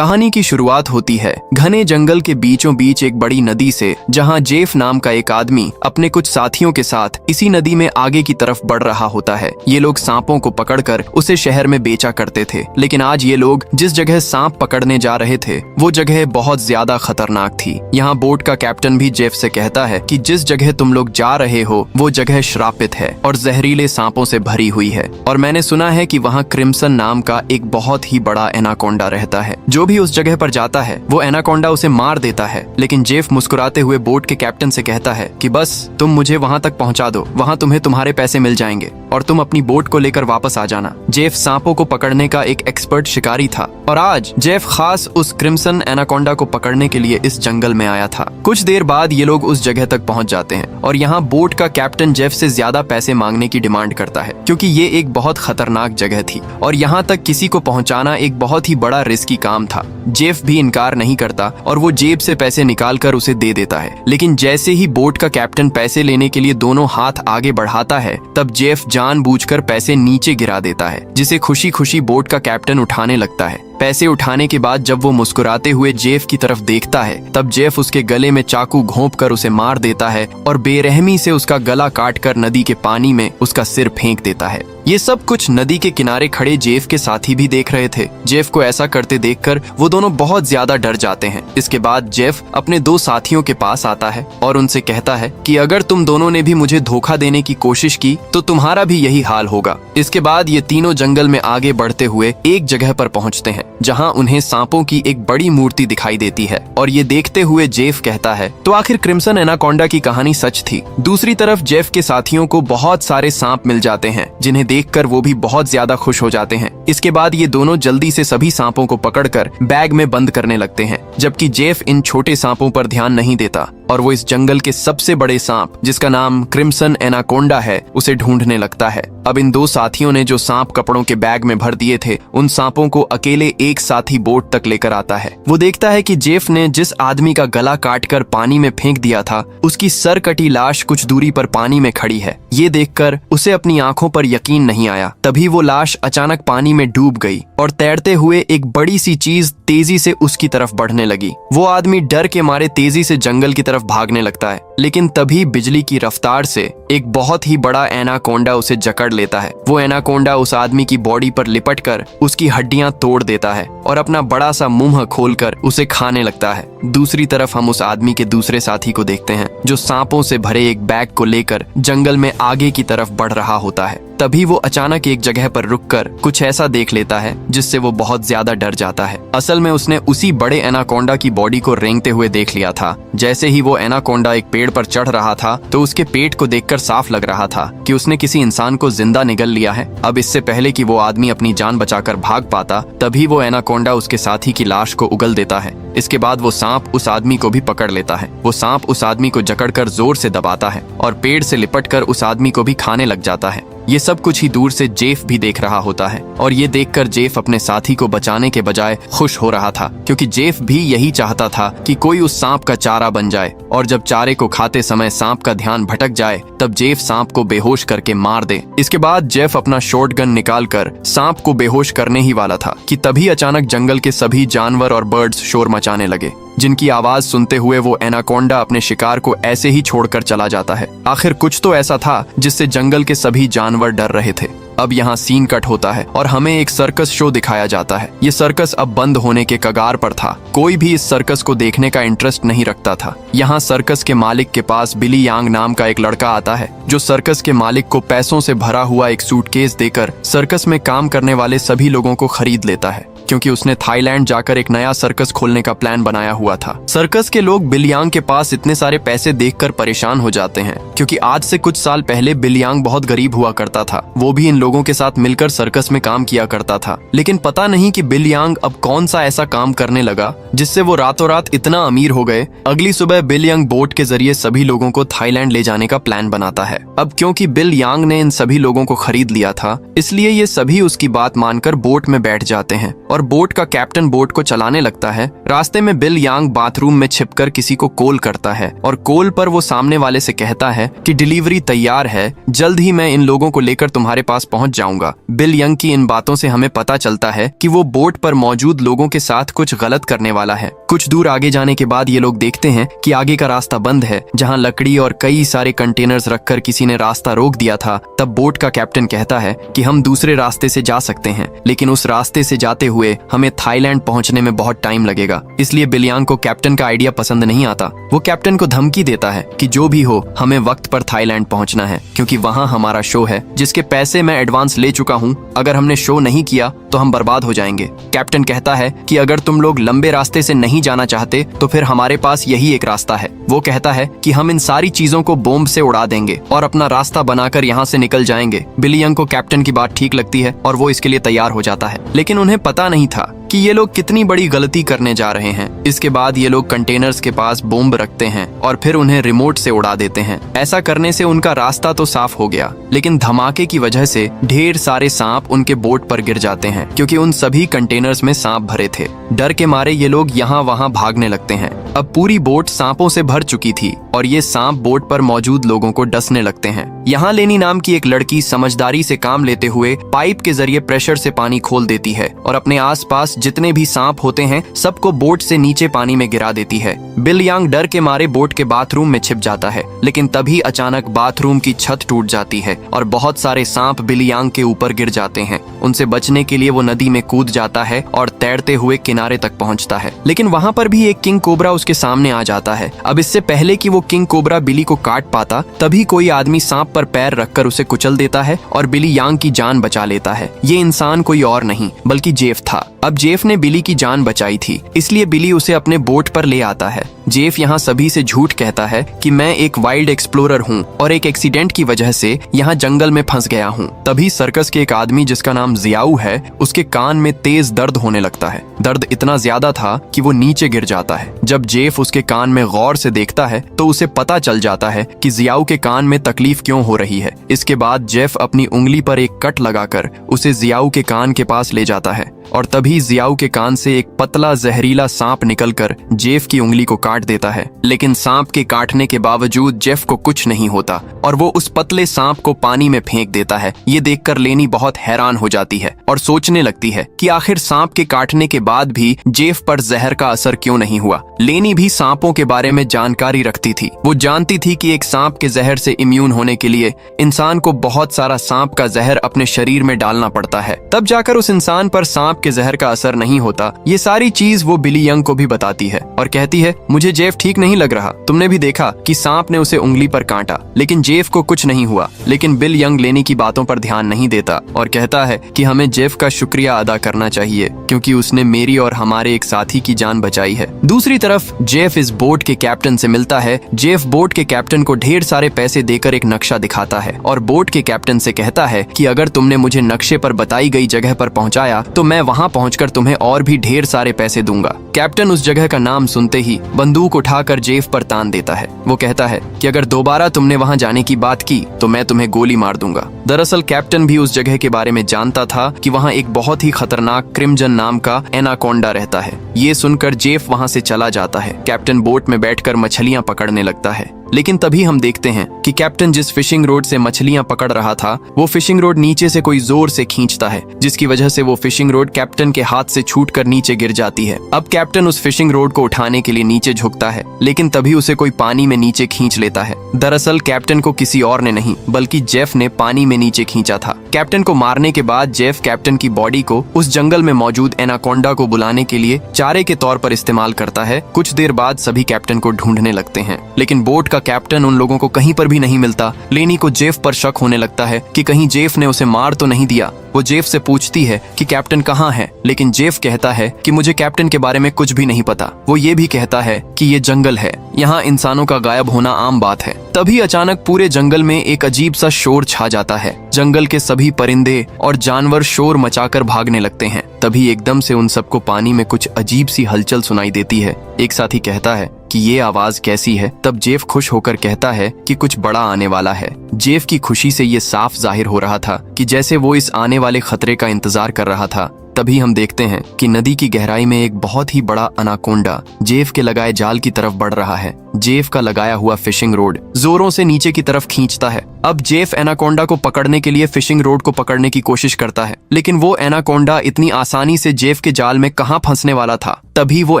कहानी की शुरुआत होती है घने जंगल के बीचों बीच एक बड़ी नदी से, जहां जेफ नाम का एक आदमी अपने कुछ साथियों के साथ इसी नदी में आगे की तरफ बढ़ रहा होता है। ये लोग सांपों को पकड़कर उसे शहर में बेचा करते थे, लेकिन आज ये लोग जिस जगह सांप पकड़ने जा रहे थे वो जगह बहुत ज्यादा खतरनाक थी। यहाँ बोट का कैप्टन भी जेफ से कहता है कि जिस जगह तुम लोग जा रहे हो वो जगह श्रापित है और जहरीले सांपों से भरी हुई है, और मैंने सुना है कि वहाँ क्रिम्सन नाम का एक बहुत ही बड़ा एनाकोंडा रहता है। जो भी उस जगह पर जाता है वो एनाकोंडा उसे मार देता है। लेकिन जेफ मुस्कुराते हुए बोट के कैप्टन से कहता है कि बस तुम मुझे वहाँ तक पहुँचा दो, वहाँ तुम्हें तुम्हारे पैसे मिल जाएंगे और तुम अपनी बोट को लेकर वापस आ जाना। जेफ सांपों को पकड़ने का एक एक्सपर्ट शिकारी था और आज जेफ खास उस क्रिम्सन एनाकोंडा को पकड़ने के लिए इस जंगल में आया था। कुछ देर बाद ये लोग उस जगह तक पहुंच जाते हैं और यहाँ बोट का कैप्टन जेफ से ज्यादा पैसे मांगने की डिमांड करता है, क्योंकि ये एक बहुत खतरनाक जगह थी और यहाँ तक किसी को पहुँचाना एक बहुत ही बड़ा रिस्की काम था। जेफ भी इनकार नहीं करता और वो जेब से पैसे निकालकर उसे दे देता है। लेकिन जैसे ही बोट का कैप्टन पैसे लेने के लिए दोनों हाथ आगे बढ़ाता है तब जेफ जानबूझकर पैसे नीचे गिरा देता है, जिसे खुशी खुशी बोट का कैप्टन उठाने लगता है। पैसे उठाने के बाद जब वो मुस्कुराते हुए जेफ की तरफ देखता है तब जेफ उसके गले में चाकू घोंपकर उसे मार देता है और बेरहमी से उसका गला काटकर नदी के पानी में उसका सिर फेंक देता है। ये सब कुछ नदी के किनारे खड़े जेफ के साथी भी देख रहे थे। जेफ को ऐसा करते देखकर वो दोनों बहुत ज्यादा डर जाते हैं। इसके बाद जेफ अपने दो साथियों के पास आता है और उनसे कहता है कि अगर तुम दोनों ने भी मुझे धोखा देने की कोशिश की तो तुम्हारा भी यही हाल होगा। इसके बाद ये तीनों जंगल में आगे बढ़ते हुए एक जगह पर पहुंचते हैं जहां उन्हें सांपों की एक बड़ी मूर्ति दिखाई देती है और ये देखते हुए जेफ कहता है तो आखिर क्रिम्सन एनाकोंडा की कहानी सच थी। दूसरी तरफ जेफ के साथियों को बहुत सारे सांप मिल जाते हैं जिन्हें देखकर वो भी बहुत ज्यादा खुश हो जाते हैं। इसके बाद ये दोनों जल्दी से सभी सांपों को पकड़कर बैग में बंद करने लगते हैं, जबकि जेफ इन छोटे सांपों पर ध्यान नहीं देता और वो इस जंगल के सबसे बड़े सांप जिसका नाम क्रिम्सन एनाकोंडा है उसे ढूंढने लगता है। अब इन दो साथियों ने जो सांप कपड़ों के बैग में भर दिए थे उन सांपों को अकेले एक साथी बोट तक लेकर आता है। वो देखता है कि जेफ ने जिस आदमी का गला काटकर पानी में फेंक दिया था उसकी सर कटी लाश कुछ दूरी पर पानी में खड़ी है। ये देखकर उसे अपनी आंखों पर यकीन नहीं आया। तभी वो लाश अचानक पानी में डूब गई और तैरते हुए एक बड़ी सी चीज तेजी से उसकी तरफ बढ़ने लगी। वो आदमी डर के मारे तेजी से जंगल की तरफ भागने लगता है, लेकिन तभी बिजली की रफ्तार से एक बहुत ही बड़ा एनाकोंडा उसे जकड़ लेता है। वो एनाकोंडा उस आदमी की बॉडी पर लिपटकर उसकी हड्डियां तोड़ देता है और अपना बड़ा सा मुंह खोलकर उसे खाने लगता है। दूसरी तरफ हम उस आदमी के दूसरे साथी को देखते हैं जो सांपों से भरे एक बैग को लेकर जंगल में आगे की तरफ बढ़ रहा होता है। तभी वो अचानक एक जगह पर रुककर कुछ ऐसा देख लेता है जिससे वो बहुत ज्यादा डर जाता है। असल में उसने उसी बड़े एनाकोंडा की बॉडी को रेंगते हुए देख लिया था। जैसे ही वो एनाकोंडा एक पेड़ पर चढ़ रहा था तो उसके पेट को देखकर साफ लग रहा था कि उसने किसी इंसान को जिंदा निगल लिया है। अब इससे पहले कि वो आदमी अपनी जान बचाकर भाग पाता तभी वो एनाकोंडा उसके साथी की लाश को उगल देता है। इसके बाद वो सांप उस आदमी को भी पकड़ लेता है। वो सांप उस आदमी को जकड़कर जोर से दबाता है और पेड़ से लिपटकर उस आदमी को भी खाने लग जाता है। ये सब कुछ ही दूर से जेफ भी देख रहा होता है और ये देखकर जेफ अपने साथी को बचाने के बजाय खुश हो रहा था, क्योंकि जेफ भी यही चाहता था कि कोई उस सांप का चारा बन जाए और जब चारे को खाते समय सांप का ध्यान भटक जाए तब जेफ सांप को बेहोश करके मार दे। इसके बाद जेफ अपना शॉटगन निकालकर सांप को बेहोश करने ही वाला था कि तभी अचानक जंगल के सभी जानवर और बर्ड्स शोर मचाने लगे, जिनकी आवाज सुनते हुए वो एनाकोंडा अपने शिकार को ऐसे ही छोड़कर चला जाता है। आखिर कुछ तो ऐसा था जिससे जंगल के सभी जानवर डर रहे थे। अब यहाँ सीन कट होता है और हमें एक सर्कस शो दिखाया जाता है। ये सर्कस अब बंद होने के कगार पर था। कोई भी इस सर्कस को देखने का इंटरेस्ट नहीं रखता था। यहाँ सर्कस के मालिक के पास बिली यांग नाम का एक लड़का आता है जो सर्कस के मालिक को पैसों से भरा हुआ एक सूटकेस देकर सर्कस में काम करने वाले सभी लोगों को खरीद लेता है, क्योंकि उसने थाईलैंड जाकर एक नया सर्कस खोलने का प्लान बनाया हुआ था। सर्कस के लोग बिल यांग के पास इतने सारे पैसे देखकर परेशान हो जाते हैं, क्योंकि आज से कुछ साल पहले बिल यांग बहुत गरीब हुआ करता था। वो भी इन लोगों के साथ मिलकर सर्कस में काम किया करता था, लेकिन पता नहीं कि बिल यांग अब कौन सा ऐसा काम करने लगा जिससे वो रातों रात इतना अमीर हो गए। अगली सुबह बिल यांग बोट के जरिए सभी लोगों को थाईलैंड ले जाने का प्लान बनाता है। अब क्योंकि बिल यांग ने इन सभी लोगों को खरीद लिया था इसलिए ये सभी उसकी बात मानकर बोट में बैठ जाते हैं और और बोट का कैप्टन बोट को चलाने लगता है। रास्ते में बिल यांग बाथरूम में छिपकर किसी को कॉल करता है और कॉल पर वो सामने वाले से कहता है कि डिलीवरी तैयार है, जल्द ही मैं इन लोगों को लेकर तुम्हारे पास पहुंच जाऊंगा। बिल यंग की इन बातों से हमें पता चलता है कि वो बोट पर मौजूद लोगों के साथ कुछ गलत करने वाला है। कुछ दूर आगे जाने के बाद ये लोग देखते हैं कि आगे का रास्ता बंद है, जहां लकड़ी और कई सारे कंटेनर्स रखकर किसी ने रास्ता रोक दिया था। तब बोट का कैप्टन कहता है कि हम दूसरे रास्ते से जा सकते हैं, लेकिन उस रास्ते से जाते हुए हमें थाईलैंड पहुंचने में बहुत टाइम लगेगा। इसलिए बिल यांग को कैप्टन का आइडिया पसंद नहीं आता। वो कैप्टन को धमकी देता है कि जो भी हो हमें वक्त पर थाईलैंड पहुंचना है, क्योंकि वहां हमारा शो है जिसके पैसे मैं एडवांस ले चुका हूं। अगर हमने शो नहीं किया तो हम बर्बाद हो जाएंगे। कैप्टन कहता है कि अगर तुम लोग लंबे रास्ते से नहीं जाना चाहते तो फिर हमारे पास यही एक रास्ता है। वो कहता है कि हम इन सारी चीजों को बॉम्ब से उड़ा देंगे और अपना रास्ता बनाकर यहाँ से निकल जाएंगे। बिली यंग को कैप्टन की बात ठीक लगती है और वो इसके लिए तैयार हो जाता है, लेकिन उन्हें पता नहीं था कि ये लोग कितनी बड़ी गलती करने जा रहे हैं। इसके बाद ये लोग कंटेनर्स के पास बॉम्ब रखते हैं और फिर उन्हें रिमोट से उड़ा देते हैं। ऐसा करने से उनका रास्ता तो साफ हो गया, लेकिन धमाके की वजह से ढेर सारे सांप उनके बोट पर गिर जाते हैं, क्योंकि उन सभी कंटेनर्स में सांप भरे थे। डर के मारे ये लोग यहाँ वहाँ भागने लगते हैं। अब पूरी बोट सांपों से भर चुकी थी और ये सांप बोट पर मौजूद लोगों को डसने लगते हैं। यहाँ लेनी नाम की एक लड़की समझदारी से काम लेते हुए पाइप के जरिए प्रेशर से पानी खोल देती है और अपने आसपास जितने भी सांप होते हैं सबको बोट से नीचे पानी में गिरा देती है। बिल यांग डर के मारे बोट के बाथरूम में छिप जाता है, लेकिन तभी अचानक बाथरूम की छत टूट जाती है और बहुत सारे सांप बिल यांग के ऊपर गिर जाते हैं। उनसे बचने के लिए वो नदी में कूद जाता है और तैरते हुए किनारे तक पहुंचता है, लेकिन वहां पर भी एक किंग कोबरा उसके सामने आ जाता है। अब इससे पहले कि वो किंग कोबरा बिली को काट पाता, तभी कोई आदमी सांप पर पैर रखकर उसे कुचल देता है और बिली यांग की जान बचा लेता है। ये इंसान कोई और नहीं बल्कि जेफ था। अब जेफ ने बिली की जान बचाई थी, इसलिए बिली उसे अपने बोट पर ले आता है। जेफ यहाँ सभी से झूठ कहता है कि मैं एक वाइल्ड एक्सप्लोरर हूँ और एक एक्सीडेंट की वजह से यहाँ जंगल में फंस गया हूँ। तभी सर्कस के एक आदमी जिसका नाम जियाऊ है, उसके कान में तेज दर्द होने लगता है। दर्द इतना ज्यादा था कि वो नीचे गिर जाता है। जब जेफ उसके कान में गौर से देखता है तो उसे पता चल जाता है कि जियाऊ के कान में तकलीफ क्यों हो रही है। इसके बाद जेफ अपनी उंगली पर एक कट लगाकर उसे जियाऊ के कान के पास ले जाता है और तभी जियाऊ के कान से एक पतला जहरीला सांप निकलकर जेफ की उंगली को काट देता है। लेकिन सांप के काटने के बावजूद जेफ को कुछ नहीं होता और वो उस पतले सांप को पानी में फेंक देता है। ये देखकर लेनी बहुत हैरान हो जाती है और सोचने लगती है कि आखिर सांप के काटने के बाद भी जेफ पर जहर का असर क्यों नहीं हुआ। लेनी भी सांपों के बारे में जानकारी रखती थी। वो जानती थी कि एक सांप के जहर से इम्यून होने के लिए इंसान को बहुत सारा सांप का जहर अपने शरीर में डालना पड़ता है, तब जाकर उस इंसान पर सांप के जहर का असर नहीं होता। ये सारी चीज वो बिली यंग को भी बताती है और कहती है, मुझे जेफ ठीक नहीं लग रहा। तुमने भी देखा कि सांप ने उसे उंगली पर काटा, लेकिन जेफ को कुछ नहीं हुआ। लेकिन बिल यंग लेनी की बातों पर ध्यान नहीं देता और कहता है कि हमें जेफ का शुक्रिया अदा करना चाहिए, क्योंकि उसने मेरी और हमारे एक साथी की जान बचाई है। दूसरी तरफ जेफ इस बोट के कैप्टन से मिलता है। जेफ बोट के कैप्टन को ढेर सारे पैसे देकर एक नक्शा दिखाता है और बोट के कैप्टन से कहता है कि अगर तुमने मुझे नक्शे पर बताई गई जगह पर पहुंचाया तो मैं वहां पहुंचकर तुम्हें और भी ढेर सारे पैसे दूंगा। कैप्टन उस जगह का नाम सुनते ही बंदूक उठाकर जेफ पर तान देता है। वो कहता है कि अगर दोबारा तुमने वहां जाने की बात की तो मैं तुम्हें गोली मार दूंगा। दरअसल कैप्टन भी उस जगह के बारे में जानता था कि वहां एक बहुत ही खतरनाक क्रिम्जन नाम का एनाकोंडा रहता है। ये सुनकर जेफ वहां से चला जाता है। कैप्टन बोट में बैठकर मछलियां पकड़ने लगता है, लेकिन तभी हम देखते हैं कि कैप्टन जिस फिशिंग रोड से मछलियां पकड़ रहा था, वो फिशिंग रोड नीचे से कोई जोर से खींचता है, जिसकी वजह से वो फिशिंग रोड कैप्टन के हाथ से छूटकर नीचे गिर जाती है। अब कैप्टन उस फिशिंग रोड को उठाने के लिए नीचे झुकता है, लेकिन तभी उसे कोई पानी में नीचे खींच लेता है। दरअसल कैप्टन को किसी और ने नहीं बल्कि जेफ ने पानी में नीचे खींचा था। कैप्टन को मारने के बाद जेफ कैप्टन की बॉडी को उस जंगल में मौजूद एनाकोंडा को बुलाने के लिए चारे के तौर पर इस्तेमाल करता है। कुछ देर बाद सभी कैप्टन को ढूंढने लगते हैं, लेकिन बोट का कैप्टन उन लोगों को कहीं पर भी नहीं मिलता। लेनी को जेफ पर शक होने लगता है कि कहीं जेफ ने उसे मार तो नहीं दिया। वो जेफ से पूछती है कि कैप्टन कहाँ है, लेकिन जेफ कहता है कि मुझे कैप्टन के बारे में कुछ भी नहीं पता। वो ये भी कहता है कि ये जंगल है, यहाँ इंसानों का गायब होना आम बात है। तभी अचानक पूरे जंगल में एक अजीब सा शोर छा जाता है। जंगल के सभी परिंदे और जानवर शोर मचाकर भागने लगते हैं। तभी एकदम से उन सबको पानी में कुछ अजीब सी हलचल सुनाई देती है। एक साथी कहता है कि ये आवाज कैसी है। तब जेफ खुश होकर कहता है कि कुछ बड़ा आने वाला है। जेफ की खुशी से ये साफ जाहिर हो रहा था कि जैसे वो इस आने वाले खतरे का इंतजार कर रहा था। तभी हम देखते हैं कि नदी की गहराई में एक बहुत ही बड़ा अनाकोंडा जेफ के लगाए जाल की तरफ बढ़ रहा है। जेफ का लगाया हुआ फिशिंग रोड जोरों से नीचे की तरफ खींचता है। अब जेफ एनाकोंडा को पकड़ने के लिए फिशिंग रोड को पकड़ने की कोशिश करता है, लेकिन वो एनाकोंडा इतनी आसानी से जेफ के जाल में कहां फंसने वाला था। तभी वो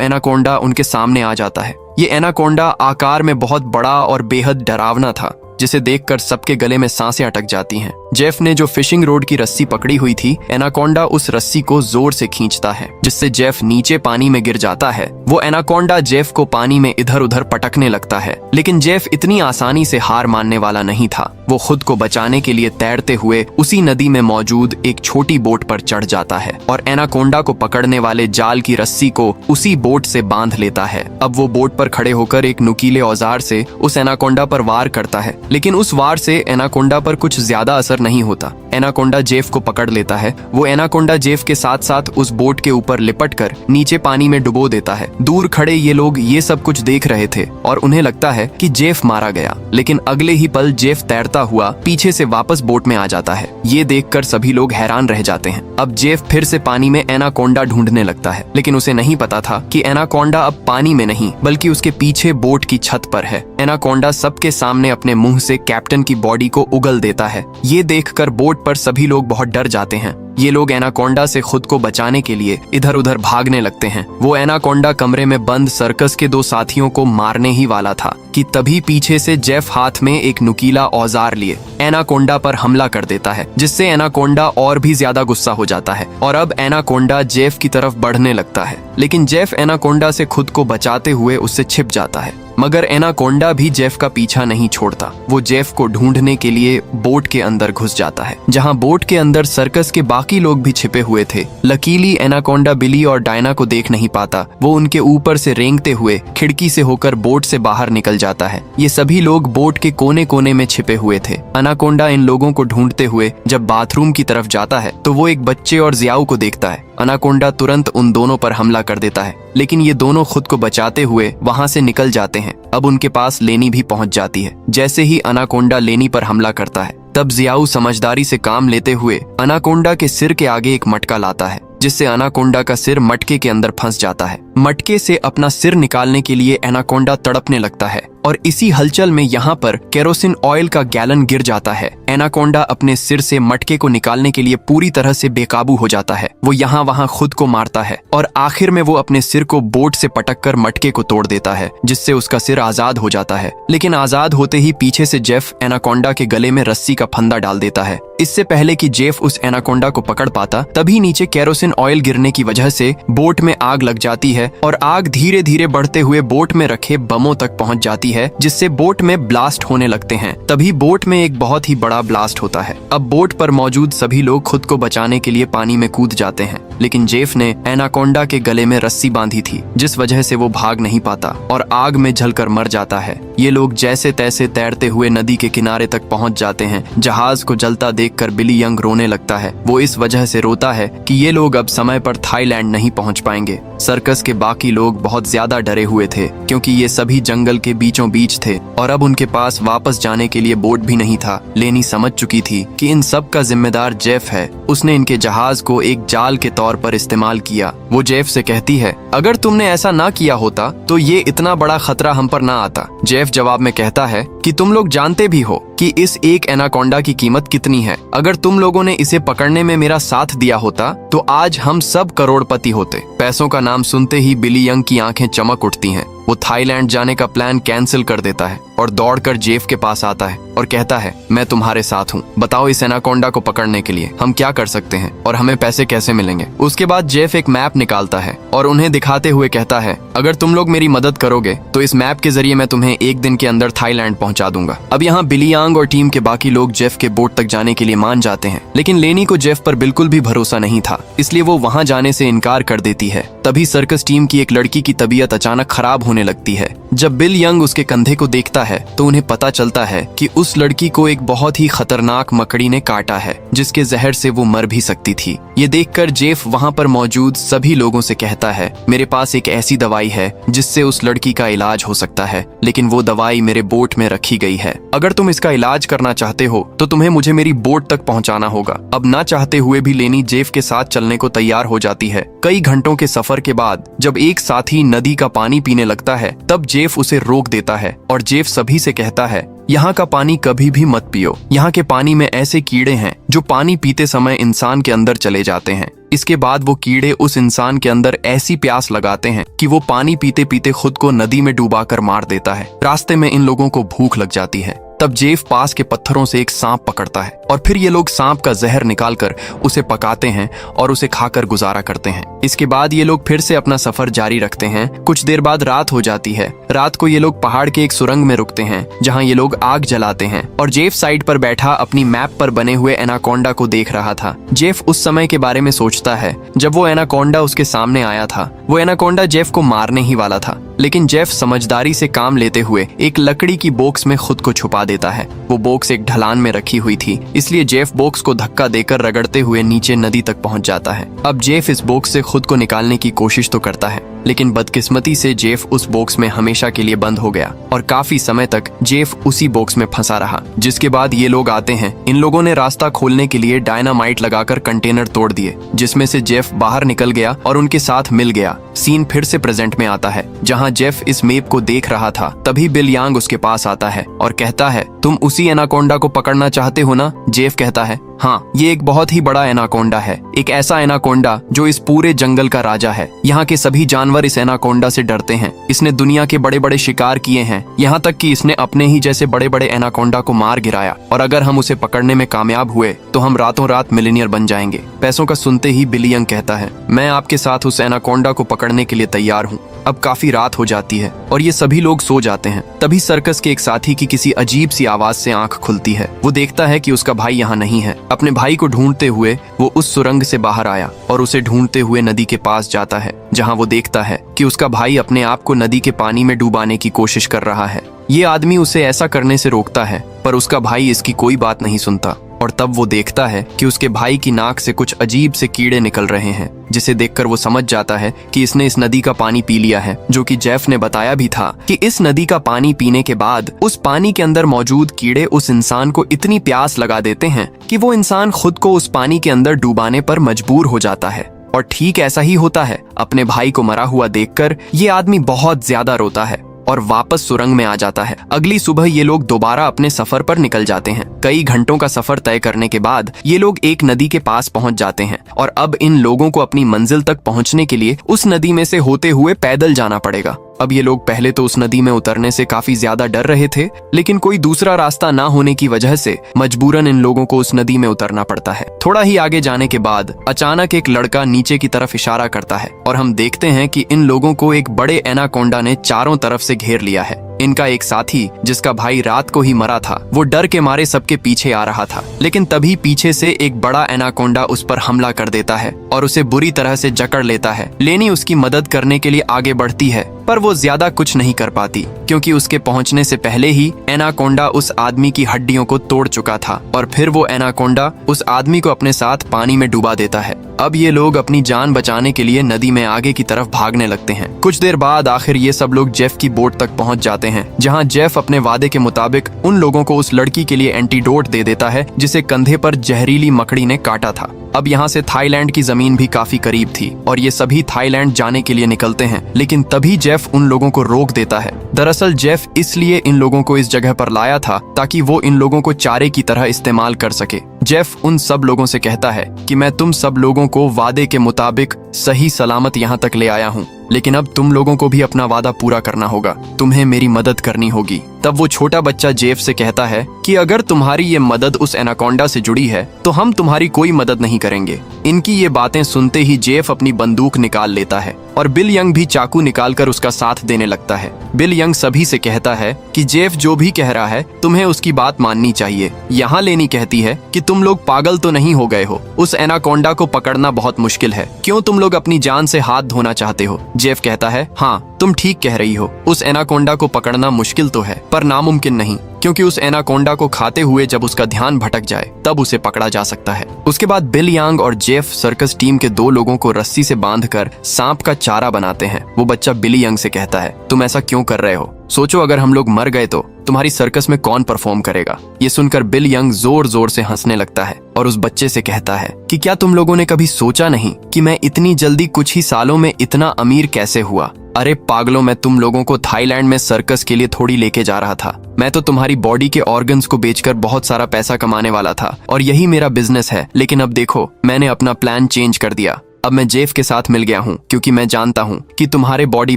एनाकोंडा उनके सामने आ जाता है। ये एनाकोंडा आकार में बहुत बड़ा और बेहद डरावना था, जिसे देखकर सबके गले में सांसें अटक जाती हैं। जेफ ने जो फिशिंग रोड की रस्सी पकड़ी हुई थी, एनाकोंडा उस रस्सी को जोर से खींचता है, जिससे जेफ नीचे पानी में गिर जाता है। वो एनाकोंडा जेफ को पानी में इधर उधर पटकने लगता है, लेकिन जेफ इतनी आसानी से हार मानने वाला नहीं था। वो खुद को बचाने के लिए तैरते हुए उसी नदी में मौजूद एक छोटी बोट पर चढ़ जाता है और एनाकोंडा को पकड़ने वाले जाल की रस्सी को उसी बोट से बांध लेता है। अब वो बोट पर खड़े होकर एक नुकीले औजार से उस एनाकोंडा पर वार करता है, लेकिन उस वार से एनाकोंडा पर कुछ ज्यादा असर नहीं होता। एनाकोंडा जेफ को पकड़ लेता है। वो एनाकोंडा जेफ के साथ साथ उस बोट के ऊपर लिपटकर नीचे पानी में डुबो देता है। दूर खड़े ये लोग ये सब कुछ देख रहे थे और उन्हें लगता है कि जेफ मारा गया, लेकिन अगले ही पल जेफ तैरता हुआ पीछे से वापस बोट में आ जाता है। ये देखकर सभी लोग हैरान रह जाते हैं। अब जेफ फिर से पानी में एनाकोंडा ढूंढने लगता है, लेकिन उसे नहीं पता था कि एनाकोंडा अब पानी में नहीं बल्कि उसके पीछे बोट की छत पर है। एनाकोंडा सबके सामने अपने मुंह से कैप्टन की बॉडी को उगल देता है। ये देखकर बोट पर सभी लोग बहुत डर जाते हैं। ये लोग एनाकोंडा से खुद को बचाने के लिए इधर उधर भागने लगते हैं। वो एनाकोंडा कमरे में बंद सर्कस के दो साथियों को मारने ही वाला था कि तभी पीछे से जेफ हाथ में एक नुकीला औजार लिए एनाकोंडा पर हमला कर देता है, जिससे एनाकोंडा और भी ज्यादा गुस्सा हो जाता है और अब एनाकोंडा जेफ की तरफ बढ़ने लगता है। लेकिन जेफ एनाकोंडा से खुद को बचाते हुए उससे छिप जाता है, मगर एनाकोंडा भी जेफ का पीछा नहीं छोड़ता। वो जेफ को ढूंढने के लिए बोट के अंदर घुस जाता है, जहां बोट के अंदर सर्कस के बाकी लोग भी छिपे हुए थे। लकीली एनाकोंडा बिली और डायना को देख नहीं पाता। वो उनके ऊपर से रेंगते हुए खिड़की से होकर बोट से बाहर निकल जाता है। ये सभी लोग बोट के कोने कोने में छिपे हुए थे। एनाकोंडा इन लोगों को ढूंढते हुए जब बाथरूम की तरफ जाता है तो वो एक बच्चे और जियाऊ को देखता है। एनाकोंडा तुरंत उन दोनों पर हमला कर देता है, लेकिन ये दोनों खुद को बचाते हुए वहां से निकल जाते हैं। अब उनके पास लेनी भी पहुंच जाती है। जैसे ही एनाकोंडा लेनी पर हमला करता है, तब जियाऊ समझदारी से काम लेते हुए एनाकोंडा के सिर के आगे एक मटका लाता है, जिससे एनाकोंडा का सिर मटके के अंदर फंस जाता है। मटके से अपना सिर निकालने के लिए एनाकोंडा तड़पने लगता है और इसी हलचल में यहाँ पर केरोसिन ऑयल का गैलन गिर जाता है। एनाकोंडा अपने सिर से मटके को निकालने के लिए पूरी तरह से बेकाबू हो जाता है। वो यहाँ वहाँ खुद को मारता है और आखिर में वो अपने सिर को बोट से पटककर मटके को तोड़ देता है, जिससे उसका सिर आजाद हो जाता है। लेकिन आजाद होते ही पीछे से जेफ एनाकोंडा के गले में रस्सी का फंदा डाल देता है। इससे पहले कि जेफ उस एनाकोंडा को पकड़ पाता, तभी नीचे केरोसिन ऑयल गिरने की वजह से बोट में आग लग जाती है और आग धीरे धीरे बढ़ते हुए बोट में रखे बमों तक पहुंच जाती है, जिससे बोट में ब्लास्ट होने लगते हैं। तभी बोट में एक बहुत ही बड़ा ब्लास्ट होता है। अब बोट पर मौजूद सभी लोग खुद को बचाने के लिए पानी में कूद जाते हैं, लेकिन जेफ ने एनाकोंडा के गले में रस्सी बांधी थी, जिस वजह से वो भाग नहीं पाता और आग में जलकर मर जाता है। ये लोग जैसे तैसे तैरते हुए नदी के किनारे तक पहुंच जाते हैं। जहाज को जलता देखकर बिली यंग रोने लगता है। वो इस वजह से रोता है कि ये लोग अब समय पर थाईलैंड नहीं पहुंच पाएंगे। सर्कस के बाकी लोग बहुत ज्यादा डरे हुए थे, क्योंकि ये सभी जंगल के बीचों बीच थे और अब उनके पास वापस जाने के लिए बोट भी नहीं था। लेनी समझ चुकी थी कि इन सब का जिम्मेदार जेफ है। उसने इनके जहाज को एक जाल के तौर पर इस्तेमाल किया। वो जेफ से कहती है, अगर तुमने ऐसा ना किया होता तो ये इतना बड़ा खतरा हम पर ना आता। जेफ जवाब में कहता है कि तुम लोग जानते भी हो कि इस एक एनाकोंडा की कीमत कितनी है। अगर तुम लोगों ने इसे पकड़ने में मेरा साथ दिया होता तो आज हम सब करोड़पति होते। पैसों का नाम सुनते ही बिली यंग की आंखें चमक उठती हैं। वो थाईलैंड जाने का प्लान कैंसिल कर देता है और दौड़कर जेफ के पास आता है और कहता है, मैं तुम्हारे साथ हूँ। बताओ इस एनाकोंडा को पकड़ने के लिए हम क्या कर सकते हैं और हमें पैसे कैसे मिलेंगे। उसके बाद जेफ एक मैप निकालता है और उन्हें दिखाते हुए कहता है, अगर तुम लोग मेरी मदद करोगे तो इस मैप के जरिए मैं तुम्हें एक दिन के अंदर थाईलैंड पहुंचा दूंगा। अब यहाँ बिली यांग और टीम के बाकी लोग जेफ के बोट तक जाने के लिए मान जाते हैं, लेकिन लेनी को जेफ पर बिल्कुल भी भरोसा नहीं था, इसलिए वो वहाँ जाने से इनकार कर देती है। तभी सर्कस टीम की एक लड़की की तबीयत अचानक खराब होने लगती है। जब बिल यंग उसके कंधे को देखता है तो उन्हें पता चलता है कि उस लड़की को एक बहुत ही खतरनाक मकड़ी ने काटा है, जिसके जहर से वो मर भी सकती थी। ये देखकर जेफ वहाँ पर मौजूद सभी लोगों से कहता है, मेरे पास एक ऐसी दवाई है जिससे उस लड़की का इलाज हो सकता है, लेकिन वो दवाई मेरे बोट में रखी गई है। अगर तुम इसका इलाज करना चाहते हो तो तुम्हें मुझे मेरी बोट तक पहुँचाना होगा। अब ना चाहते हुए भी लेनी जेफ के साथ चलने को तैयार हो जाती है। कई घंटों के सफर के बाद जब एक साथी नदी का पानी पीने लगता है तब जेफ उसे रोक देता है और जेफ सभी से कहता है, यहाँ का पानी कभी भी मत पियो। यहाँ के पानी में ऐसे कीड़े हैं जो पानी पीते समय इंसान के अंदर चले जाते हैं। इसके बाद वो कीड़े उस इंसान के अंदर ऐसी प्यास लगाते हैं कि वो पानी पीते पीते खुद को नदी में डुबाकर मार देता है। रास्ते में इन लोगों को भूख लग जाती है। तब जेफ पास के पत्थरों से एक सांप पकड़ता है और फिर ये लोग सांप का जहर निकालकर उसे पकाते हैं और उसे खाकर गुजारा करते हैं। इसके बाद ये लोग फिर से अपना सफर जारी रखते हैं। कुछ देर बाद रात हो जाती है। रात को ये लोग पहाड़ के एक सुरंग में रुकते हैं जहाँ ये लोग आग जलाते हैं और जेफ साइड पर बैठा अपनी मैप पर बने हुए एनाकोंडा को देख रहा था। जेफ उस समय के बारे में सोचता है जब वो एनाकोंडा उसके सामने आया था। वो एनाकोंडा जेफ को मारने ही वाला था, लेकिन जेफ समझदारी से काम लेते हुए एक लकड़ी की बॉक्स में खुद को छुपा देता है। वो बॉक्स एक ढलान में रखी हुई थी, इसलिए जेफ बॉक्स को धक्का देकर रगड़ते हुए नीचे नदी तक पहुंच जाता है। अब जेफ इस बॉक्स से खुद को निकालने की कोशिश तो करता है, लेकिन बदकिस्मती से जेफ उस बॉक्स में हमेशा के लिए बंद हो गया और काफी समय तक जेफ उसी बॉक्स में फंसा रहा। जिसके बाद ये लोग आते हैं। इन लोगों ने रास्ता खोलने के लिए डायनामाइट लगाकर कंटेनर तोड़ दिए, जिसमें से जेफ बाहर निकल गया और उनके साथ मिल गया। सीन फिर से प्रेजेंट में आता है जहाँ जेफ इस मैप को देख रहा था। तभी बिल यांग उसके पास आता है और कहता है, तुम उसी एनाकोंडा को पकड़ना चाहते हो ना? जेफ कहता है, हाँ, ये एक बहुत ही बड़ा एनाकोंडा है, एक ऐसा एनाकोंडा जो इस पूरे जंगल का राजा है। यहाँ के सभी जानवर इस एनाकोंडा से डरते हैं। इसने दुनिया के बड़े बड़े शिकार किए हैं, यहाँ तक कि इसने अपने ही जैसे बड़े बड़े एनाकोंडा को मार गिराया। और अगर हम उसे पकड़ने में कामयाब हुए तो हम रातों रात मिलीनियर बन जाएंगे। पैसों का सुनते ही बिल यंग कहता है, मैं आपके साथ उस एनाकोंडा को पकड़ने के लिए तैयार हूँ। अब काफी रात हो जाती है और ये सभी लोग सो जाते हैं। तभी सर्कस के एक साथी की किसी अजीब सी आवाज से आंख खुलती है। वो देखता है कि उसका भाई यहाँ नहीं है। अपने भाई को ढूंढते हुए वो उस सुरंग से बाहर आया और उसे ढूंढते हुए नदी के पास जाता है, जहाँ वो देखता है कि उसका भाई अपने आप को नदी के पानी में डुबाने की कोशिश कर रहा है। ये आदमी उसे ऐसा करने से रोकता है, पर उसका भाई इसकी कोई बात नहीं सुनता। और तब वो देखता है कि उसके भाई की नाक से कुछ अजीब से कीड़े निकल रहे हैं, जिसे देखकर वो समझ जाता है कि इसने इस नदी का पानी पी लिया है। जो कि जेफ ने बताया भी था कि इस नदी का पानी पीने के बाद उस पानी के अंदर मौजूद कीड़े उस इंसान को इतनी प्यास लगा देते हैं कि वो इंसान खुद को उस पानी के अंदर डुबाने पर मजबूर हो जाता है। और ठीक ऐसा ही होता है। अपने भाई को मरा हुआ देखकर ये आदमी बहुत ज्यादा रोता है और वापस सुरंग में आ जाता है। अगली सुबह ये लोग दोबारा अपने सफर पर निकल जाते हैं। कई घंटों का सफर तय करने के बाद ये लोग एक नदी के पास पहुंच जाते हैं और अब इन लोगों को अपनी मंजिल तक पहुंचने के लिए उस नदी में से होते हुए पैदल जाना पड़ेगा। अब ये लोग पहले तो उस नदी में उतरने से काफी ज्यादा डर रहे थे, लेकिन कोई दूसरा रास्ता ना होने की वजह से मजबूरन इन लोगों को उस नदी में उतरना पड़ता है। थोड़ा ही आगे जाने के बाद अचानक एक लड़का नीचे की तरफ इशारा करता है और हम देखते हैं कि इन लोगों को एक बड़े एनाकोंडा ने चारों तरफ से घेर लिया है। इनका एक साथी जिसका भाई रात को ही मरा था, वो डर के मारे सबके पीछे आ रहा था, लेकिन तभी पीछे से एक बड़ा एनाकोंडा उस पर हमला कर देता है और उसे बुरी तरह से जकड़ लेता है। लेनी उसकी मदद करने के लिए आगे बढ़ती है, पर वो ज्यादा कुछ नहीं कर पाती क्योंकि उसके पहुंचने से पहले ही एनाकोंडा उस आदमी की हड्डियों को तोड़ चुका था और फिर वो एनाकोंडा उस आदमी को अपने साथ पानी में डुबा देता है। अब ये लोग अपनी जान बचाने के लिए नदी में आगे की तरफ भागने लगते हैं। कुछ देर बाद आखिर ये सब लोग जेफ की बोट तक पहुंच जाते हैं, जहां जेफ अपने वादे के मुताबिक उन लोगों को उस लड़की के लिए एंटीडोट दे देता है जिसे कंधे पर जहरीली मकड़ी ने काटा था। अब यहाँ से थाईलैंड की जमीन भी काफी करीब थी और ये सभी थाईलैंड जाने के लिए निकलते हैं, लेकिन तभी जेफ उन लोगों को रोक देता है। दरअसल जेफ इसलिए इन लोगों को इस जगह पर लाया था ताकि वो इन लोगों को चारे की तरह इस्तेमाल कर सके। जेफ उन सब लोगों से कहता है कि मैं तुम सब लोगों को वादे के मुताबिक सही सलामत यहाँ तक ले आया हूँ, लेकिन अब तुम लोगों को भी अपना वादा पूरा करना होगा। तुम्हें मेरी मदद करनी होगी। तब वो छोटा बच्चा जेफ से कहता है कि अगर तुम्हारी ये मदद उस एनाकोंडा से जुड़ी है तो हम तुम्हारी कोई मदद नहीं करेंगे। इनकी ये बातें सुनते ही जेफ अपनी बंदूक निकाल लेता है और बिल यंग भी चाकू निकालकर उसका साथ देने लगता है। बिल यंग सभी से कहता है कि जेफ जो भी कह रहा है तुम्हें उसकी बात माननी चाहिए। यहाँ लेनी कहती है कि तुम लोग पागल तो नहीं हो गए हो, उस एनाकोंडा को पकड़ना बहुत मुश्किल है, क्यों तुम लोग अपनी जान से हाथ धोना चाहते हो? जेफ कहता है, हाँ, तुम ठीक कह रही हो, उस एनाकोंडा को पकड़ना मुश्किल तो है पर नामुमकिन नहीं, क्योंकि उस एनाकोंडा को खाते हुए जब उसका ध्यान भटक जाए तब उसे पकड़ा जा सकता है। उसके बाद बिल यांग और जेफ सर्कस टीम के 2 लोगों को रस्सी से बांधकर सांप का चारा बनाते हैं। वो बच्चा बिली यंग से कहता है, तुम ऐसा क्यों कर रहे हो? सोचो अगर हम लोग मर गए तो तुम्हारी सर्कस में कौन परफॉर्म करेगा? ये सुनकर बिल यंग जोर जोर से हंसने लगता है और उस बच्चे से कहता है कि क्या तुम लोगों ने कभी सोचा नहीं कि मैं इतनी जल्दी कुछ ही सालों में इतना अमीर कैसे हुआ? अरे पागलों, मैं तुम लोगों को थाईलैंड में सर्कस के लिए थोड़ी लेके जा रहा था। मैं तो तुम्हारी बॉडी के ऑर्गन्स को बेचकर बहुत सारा पैसा कमाने वाला था और यही मेरा बिजनेस है। लेकिन अब देखो, मैंने अपना प्लान चेंज कर दिया। अब मैं जेफ के साथ मिल गया हूँ, क्योंकि मैं जानता हूँ कि तुम्हारे बॉडी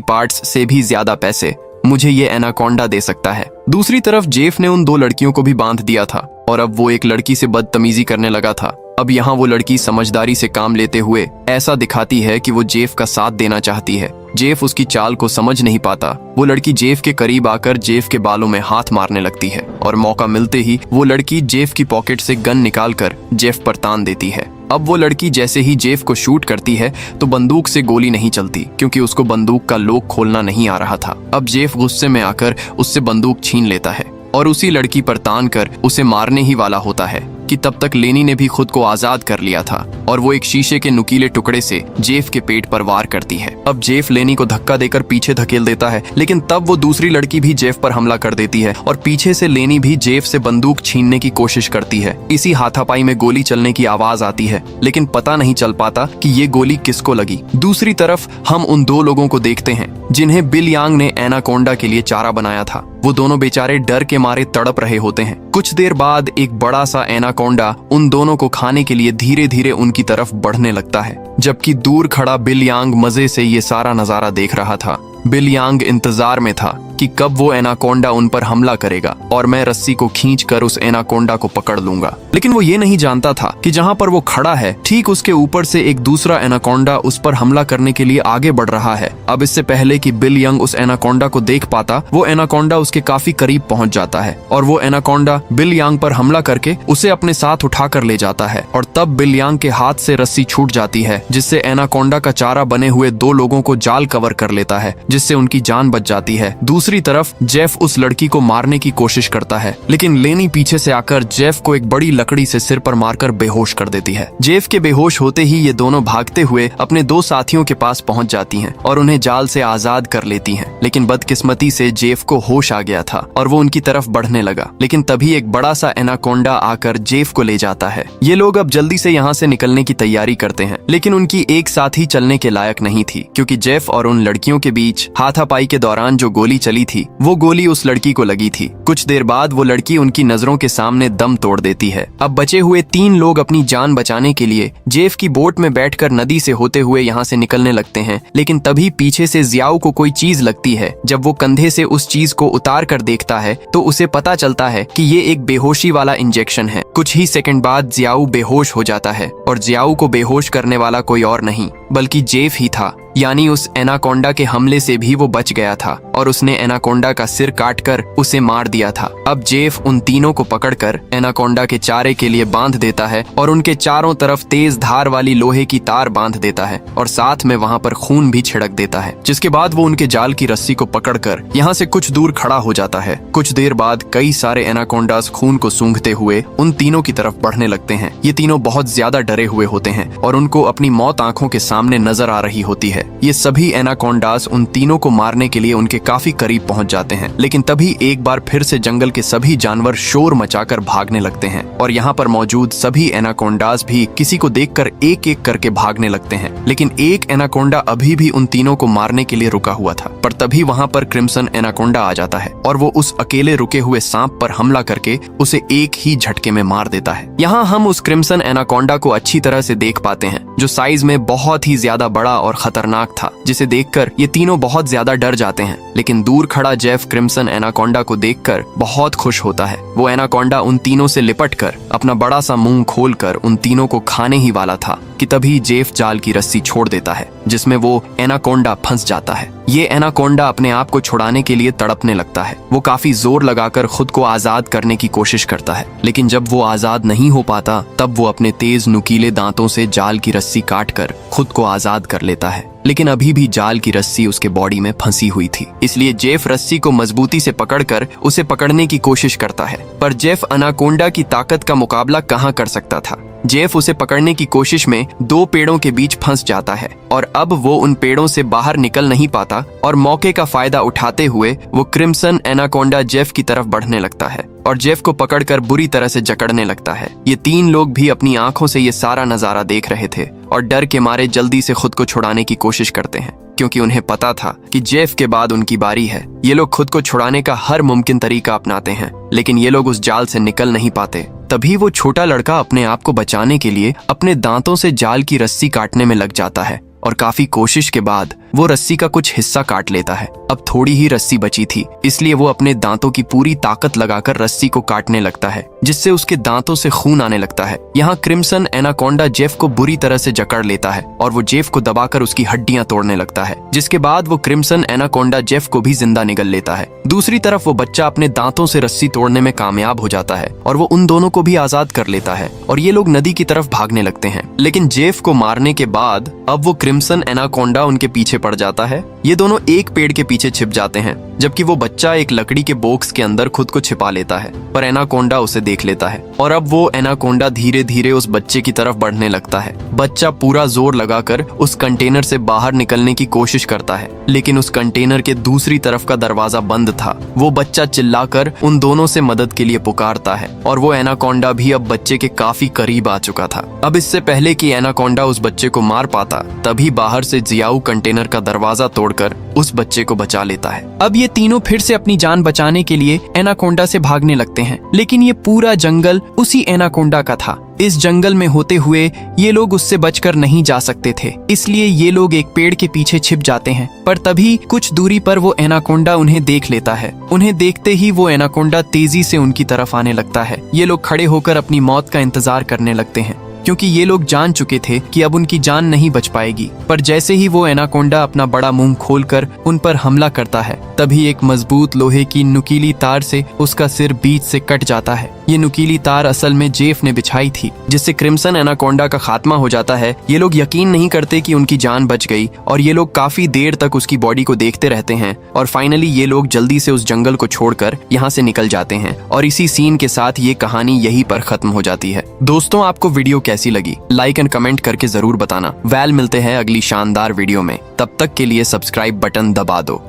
पार्ट्स से भी ज्यादा पैसे मुझे ये एनाकोंडा दे सकता है। दूसरी तरफ जेफ ने उन 2 लड़कियों को भी बांध दिया था और अब वो एक लड़की से बदतमीजी करने लगा था। अब यहाँ वो लड़की समझदारी से काम लेते हुए ऐसा दिखाती है कि वो जेफ का साथ देना चाहती है। जेफ उसकी चाल को समझ नहीं पाता। वो लड़की जेफ के करीब आकर जेफ के बालों में हाथ मारने लगती है और मौका मिलते ही वो लड़की जेफ की पॉकेट से गन निकालकर जेफ पर तान देती है। अब वो लड़की जैसे ही जेफ को शूट करती है तो बंदूक से गोली नहीं चलती, क्योंकि उसको बंदूक का लॉक खोलना नहीं आ रहा था। अब जेफ गुस्से में आकर उससे बंदूक छीन लेता है और उसी लड़की पर तान कर उसे मारने ही वाला होता है कि तब तक लेनी ने भी खुद को आजाद कर लिया था और वो एक शीशे के नुकीले टुकड़े से जेफ के पेट पर वार करती है। अब जेफ लेनी को धक्का देकर पीछे धकेल देता है, लेकिन तब वो दूसरी लड़की भी जेफ पर हमला कर देती है और पीछे से लेनी भी जेफ से बंदूक छीनने की कोशिश करती है। इसी हाथापाई में गोली चलने की आवाज आती है, लेकिन पता नहीं चल पाता कि ये गोली किसको लगी। दूसरी तरफ हम उन 2 लोगों को देखते हैं जिन्हें बिल यांग ने एनाकोंडा के लिए चारा बनाया था। वो दोनों बेचारे डर के मारे तड़प रहे होते हैं। कुछ देर बाद एक बड़ा सा एनाकोंडा उन दोनों को खाने के लिए धीरे धीरे उनकी तरफ बढ़ने लगता है, जबकि दूर खड़ा बिल यांग मजे से ये सारा नजारा देख रहा था। बिल यांग इंतजार में था कि कब वो एनाकोंडा उन पर हमला करेगा और मैं रस्सी को खींचकर उस एनाकोंडा को पकड़ लूंगा। लेकिन वो ये नहीं जानता था कि जहां पर वो खड़ा है ठीक उसके ऊपर से एक दूसरा एनाकोंडा उस पर हमला करने के लिए आगे बढ़ रहा है। अब इससे पहले कि बिल यंग उस एनाकोंडा को देख पाता, वो एनाकोंडा उसके काफी करीब पहुंच जाता है और वो एनाकोंडा बिल यांग पर हमला करके उसे अपने साथ उठाकर ले जाता है। और तब बिल यांग के हाथ से रस्सी छूट जाती है, जिससे एनाकोंडा का चारा बने हुए 2 लोगों को जाल कवर कर लेता है, जिससे उनकी जान बच जाती है। दूसरी तरफ जेफ उस लड़की को मारने की कोशिश करता है, लेकिन लेनी पीछे से आकर जेफ को एक बड़ी लकड़ी से सिर पर मारकर बेहोश कर देती है। जेफ के बेहोश होते ही ये दोनों भागते हुए अपने 2 साथियों के पास पहुंच जाती हैं और उन्हें जाल से आजाद कर लेती हैं। लेकिन बदकिस्मती से जेफ को होश आ गया था और वो उनकी तरफ बढ़ने लगा, लेकिन तभी एक बड़ा सा एनाकोंडा आकर जेफ को ले जाता है। ये लोग अब जल्दी से यहाँ से निकलने की तैयारी करते हैं, लेकिन उनकी एक साथी चलने के लायक नहीं थी, क्योंकि जेफ और उन लड़कियों के बीच हाथापाई के दौरान जो गोली चली थी वो गोली उस लड़की को लगी थी। कुछ देर बाद वो लड़की उनकी नजरों के सामने दम तोड़ देती है। अब बचे हुए 3 लोग अपनी जान बचाने के लिए जेफ की बोट में बैठकर नदी से होते हुए यहाँ से निकलने लगते हैं, लेकिन तभी पीछे से जियाओ को कोई चीज लगती है। जब वो कंधे से उस चीज को उतार कर देखता है तो उसे पता चलता है कि ये एक बेहोशी वाला इंजेक्शन है। कुछ ही सेकंड बाद जियाओ बेहोश हो जाता है और जियाओ को बेहोश करने वाला कोई और नहीं बल्कि जेफ ही था, यानी उस एनाकोंडा के हमले से भी वो बच गया था और उसने एनाकोंडा का सिर काटकर उसे मार दिया था। अब जेफ उन तीनों को पकड़कर एनाकोंडा के चारे के लिए बांध देता है और उनके चारों तरफ तेज धार वाली लोहे की तार बांध देता है और साथ में वहाँ पर खून भी छिड़क देता है, जिसके बाद वो उनके जाल की रस्सी को पकड़कर यहाँ से कुछ दूर खड़ा हो जाता है। कुछ देर बाद कई सारे एनाकोंडास खून को सूंघते हुए उन तीनों की तरफ बढ़ने लगते हैं। ये तीनों बहुत ज्यादा डरे हुए होते हैं और उनको अपनी मौत आंखों के सामने नजर आ रही होती है। ये सभी एनाकोंडास उन तीनों को मारने के लिए उनके काफी करीब पहुंच जाते हैं, लेकिन तभी एक बार फिर से जंगल के सभी जानवर शोर मचाकर भागने लगते हैं और यहाँ पर मौजूद सभी एनाकोंडास भी किसी को देखकर एक एक करके भागने लगते हैं। लेकिन एक एनाकोंडा अभी भी उन तीनों को मारने के लिए रुका हुआ था, पर तभी वहाँ पर क्रिम्सन एनाकोंडा आ जाता है और वो उस अकेले रुके हुए सांप पर हमला करके उसे एक ही झटके में मार देता है। यहाँ हम उस क्रिम्सन एनाकोंडा को अच्छी तरह से देख पाते हैं, जो साइज में बहुत ही ज्यादा बड़ा और खतरनाक था, जिसे देखकर ये तीनों बहुत ज्यादा डर जाते हैं। लेकिन दूर खड़ा जेफ क्रिम्सन एनाकोंडा को देखकर बहुत खुश होता है। वो एनाकोंडा उन तीनों से लिपटकर अपना बड़ा सा मुंह खोलकर उन तीनों को खाने ही वाला था कि तभी जेफ जाल की रस्सी छोड़ देता है, जिसमें वो एनाकोंडा फंस जाता है। ये एनाकोंडा अपने आप को छुड़ाने के लिए तड़पने लगता है। वो काफी जोर लगाकर खुद को आजाद करने की कोशिश करता है, लेकिन जब वो आजाद नहीं हो पाता तब वो अपने तेज नुकीले दांतों से जाल की रस्सी काटकर खुद को आजाद कर लेता है। लेकिन अभी भी जाल की रस्सी उसके बॉडी में फंसी हुई थी। इसलिए जेफ रस्सी को मजबूती से पकड़कर उसे पकड़ने की कोशिश करता है, पर जेफ अनाकोंडा की ताकत का मुकाबला कहाँ कर सकता था। जेफ उसे पकड़ने की कोशिश में 2 पेड़ों के बीच फंस जाता है और अब वो उन पेड़ों से बाहर निकल नहीं पाता और मौके का फायदा उठाते हुए वो क्रिम्सन एनाकोंडा जेफ की तरफ बढ़ने लगता है और जेफ को पकड़कर बुरी तरह से जकड़ने लगता है। ये 3 लोग भी अपनी आंखों से ये सारा नजारा देख रहे थे और डर के मारे जल्दी से खुद को छुड़ाने की कोशिश करते हैं, क्योंकि उन्हें पता था कि जेफ के बाद उनकी बारी है। ये लोग खुद को छुड़ाने का हर मुमकिन तरीका अपनाते हैं, लेकिन ये लोग उस जाल से निकल नहीं पाते। तभी वो छोटा लड़का अपने आप को बचाने के लिए अपने दांतों से जाल की रस्सी काटने में लग जाता है और काफी कोशिश के बाद वो रस्सी का कुछ हिस्सा काट लेता है। अब थोड़ी ही रस्सी बची थी, इसलिए वो अपने दांतों की पूरी ताकत लगाकर रस्सी को काटने लगता है, जिससे उसके दांतों से खून आने लगता है। यहाँ क्रिम्सन एनाकोंडा जेफ को बुरी तरह से जकड़ लेता है और वो जेफ को दबाकर उसकी हड्डियां तोड़ने लगता है, जिसके बाद वो क्रिम्सन एनाकोंडा जेफ को भी जिंदा निगल लेता है। दूसरी तरफ वो बच्चा अपने दांतों से रस्सी तोड़ने में कामयाब हो जाता है और वो उन दोनों को भी आजाद कर लेता है और ये लोग नदी की तरफ भागने लगते हैं। लेकिन जेफ को मारने के बाद अब वो क्रिम्सन एनाकोंडा उनके पीछे पड़ जाता है। ये दोनों एक पेड़ के पीछे छिप जाते हैं, जबकि वो बच्चा एक लकड़ी के बॉक्स के अंदर खुद को छिपा लेता है, पर एनाकोंडा उसे देख लेता है और अब वो एनाकोंडा धीरे धीरे उस बच्चे की तरफ बढ़ने लगता है। बच्चा पूरा जोर लगाकर उस कंटेनर से बाहर निकलने की कोशिश करता है, लेकिन उस कंटेनर के दूसरी तरफ का दरवाजा बंद था। वो बच्चा चिल्लाकर उन दोनों से मदद के लिए पुकारता है और वो एनाकोंडा भी अब बच्चे के काफी करीब आ चुका था। अब इससे पहले कि एनाकोंडा उस बच्चे को मार पाता, तभी बाहर से जियाऊ कंटेनर का दरवाजा तोड़कर उस बच्चे को बचा लेता है। अब ये तीनों फिर से अपनी जान बचाने के लिए एनाकोंडा से भागने लगते हैं, लेकिन ये पूरा जंगल उसी एनाकोंडा का था। इस जंगल में होते हुए ये लोग उससे बचकर नहीं जा सकते थे, इसलिए ये लोग एक पेड़ के पीछे छिप जाते हैं। पर तभी कुछ दूरी पर वो एनाकोंडा उन्हें देख लेता है। उन्हें देखते ही वो एनाकोंडा तेजी से उनकी तरफ आने लगता है। ये लोग खड़े होकर अपनी मौत का इंतजार करने लगते हैं, क्योंकि ये लोग जान चुके थे कि अब उनकी जान नहीं बच पाएगी। पर जैसे ही वो एनाकोंडा अपना बड़ा मुंह खोलकर उन पर हमला करता है, तभी एक मजबूत लोहे की नुकीली तार से उसका सिर बीच से कट जाता है। ये नुकीली तार असल में जेफ ने बिछाई थी, जिससे क्रिम्सन एनाकोंडा का खात्मा हो जाता है। ये लोग यकीन नहीं करते कि उनकी जान बच गई और ये लोग काफी देर तक उसकी बॉडी को देखते रहते हैं और फाइनली ये लोग जल्दी से उस जंगल को छोड़कर यहाँ से निकल जाते हैं और इसी सीन के साथ ये कहानी यहीं पर खत्म हो जाती है। दोस्तों, आपको वीडियो कैसी लगी? लाइक एंड कमेंट करके जरूर बताना। मिलते हैं अगली शानदार वीडियो में, तब तक के लिए सब्सक्राइब बटन दबा दो।